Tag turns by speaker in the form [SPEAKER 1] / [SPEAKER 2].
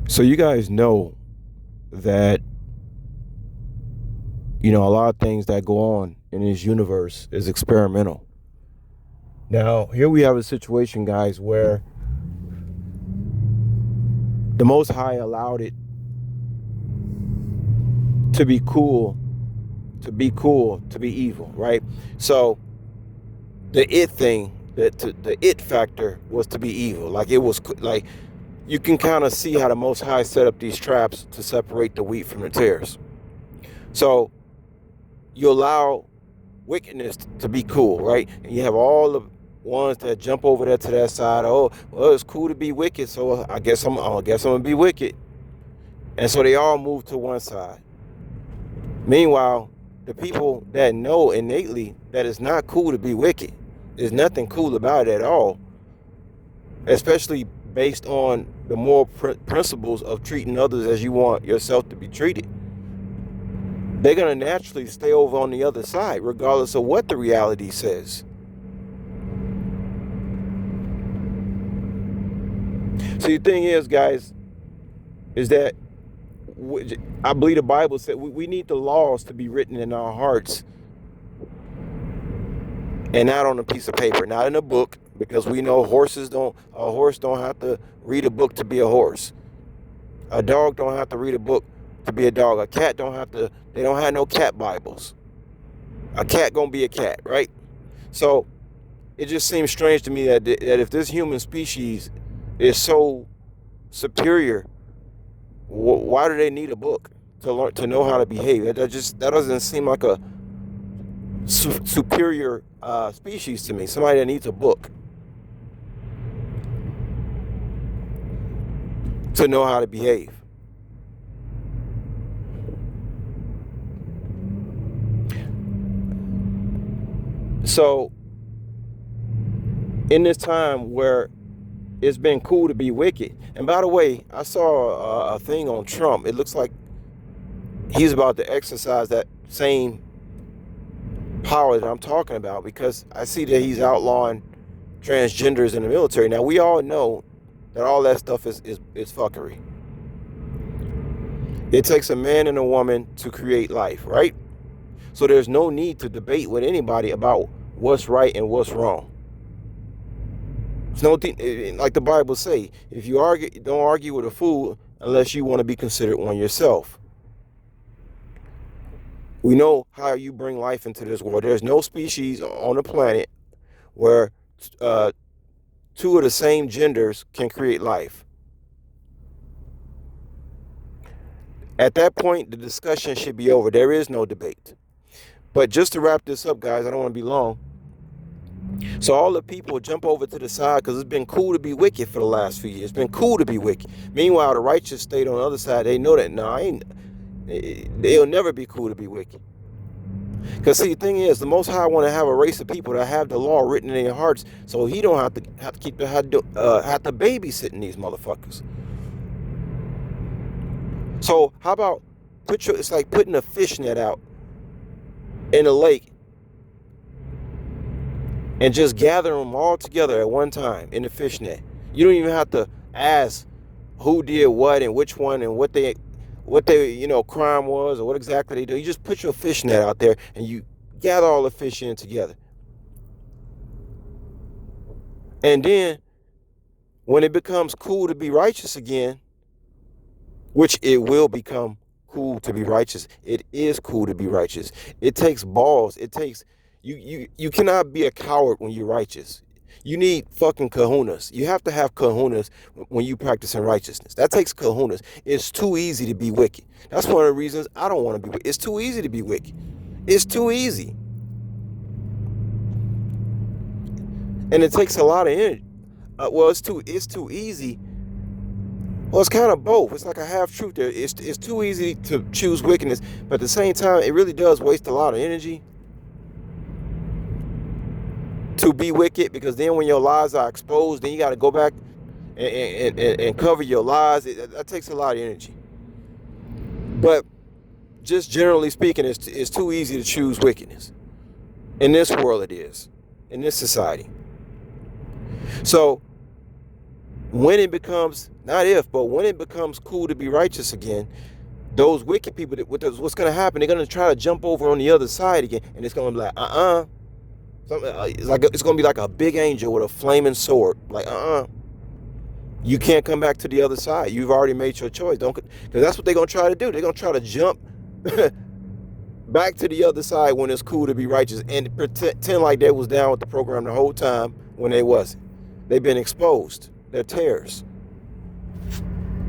[SPEAKER 1] So you guys know that, a lot of things that go on in this universe is experimental. Now, here we have a situation, guys, where the Most High allowed it to be cool, to be evil, right? So the it thing, the it factor was to be evil. Like it was like you can kind of see how the Most High set up these traps to separate the wheat from the tares. So you allow wickedness to be cool, right? And you have all the ones that jump over there to that side. Oh, well, it's cool to be wicked, so I guess I'm gonna be wicked. And so they all move to one side. Meanwhile, the people that know innately that it's not cool to be wicked, there's nothing cool about it at all, especially based on the moral principles of treating others as you want yourself to be treated. They're going to naturally stay over on the other side, regardless of what the reality says. So the thing is, guys, is that I believe the Bible said we need the laws to be written in our hearts and not on a piece of paper, not in a book, because we know a horse don't have to read a book to be a horse. A dog don't have to read a book to be a dog. A cat they don't have no cat Bibles. A cat gonna be a cat, right? So it just seems strange to me that if this human species is so superior, why do they need a book to learn to know how to behave? That doesn't seem like a superior species to me. Somebody that needs a book to know how to behave. So in this time where it's been cool to be wicked, and by the way, I saw a thing on Trump. It looks like he's about to exercise that same power that I'm talking about, because I see that he's outlawing transgenders in the military. Now we all know that all that stuff is fuckery. It takes a man and a woman to create life, right? So there's no need to debate with anybody about what's right and what's wrong. There's no like the Bible say, if you argue, don't argue with a fool unless you want to be considered one yourself. We know how you bring life into this world. There's no species on the planet where two of the same genders can create life. At that point, the discussion should be over. There is no debate. But just to wrap this up, guys, I don't want to be long. So all the people jump over to the side because it's been cool to be wicked for the last few years. It's been cool to be wicked. Meanwhile, the righteous stayed on the other side. They know that, they'll never be cool to be wicked. Because see, the thing is, the Most High want to have a race of people that have the law written in their hearts, so he don't have to keep have to babysitting these motherfuckers. So how about it's like putting a fishnet out in a lake and just gather them all together at one time in the fishnet. You don't even have to ask who did what and which one and what they crime was or what exactly they do. You just put your fishnet out there and you gather all the fish in together. And then when it becomes cool to be righteous again, which it will become cool to be righteous. It is cool to be righteous. It takes balls. It takes you cannot be a coward when you're righteous. You need fucking kahunas. You have to have kahunas when you practicing righteousness. That takes kahunas. It's too easy to be wicked. That's one of the reasons I don't want to be wicked. It's too easy to be wicked. It's too easy. And it takes a lot of energy. It's too easy. Well, it's kind of both. It's like a half truth there. It's too easy to choose wickedness, but at the same time, it really does waste a lot of energy to be wicked, because then when your lies are exposed, then you got to go back and cover your lies. That takes a lot of energy. But just generally speaking, it's too easy to choose wickedness. In this world it is. In this society. So When it becomes, not if, but when it becomes cool to be righteous again, those wicked people, what's going to happen? They're going to try to jump over on the other side again, and it's going to be like, it's going to be like a big angel with a flaming sword. Like, you can't come back to the other side. You've already made your choice. Don't, because that's what they're going to try to do. They're going to try to jump back to the other side when it's cool to be righteous and pretend like they was down with the program the whole time when they wasn't. They've been exposed. They're tares.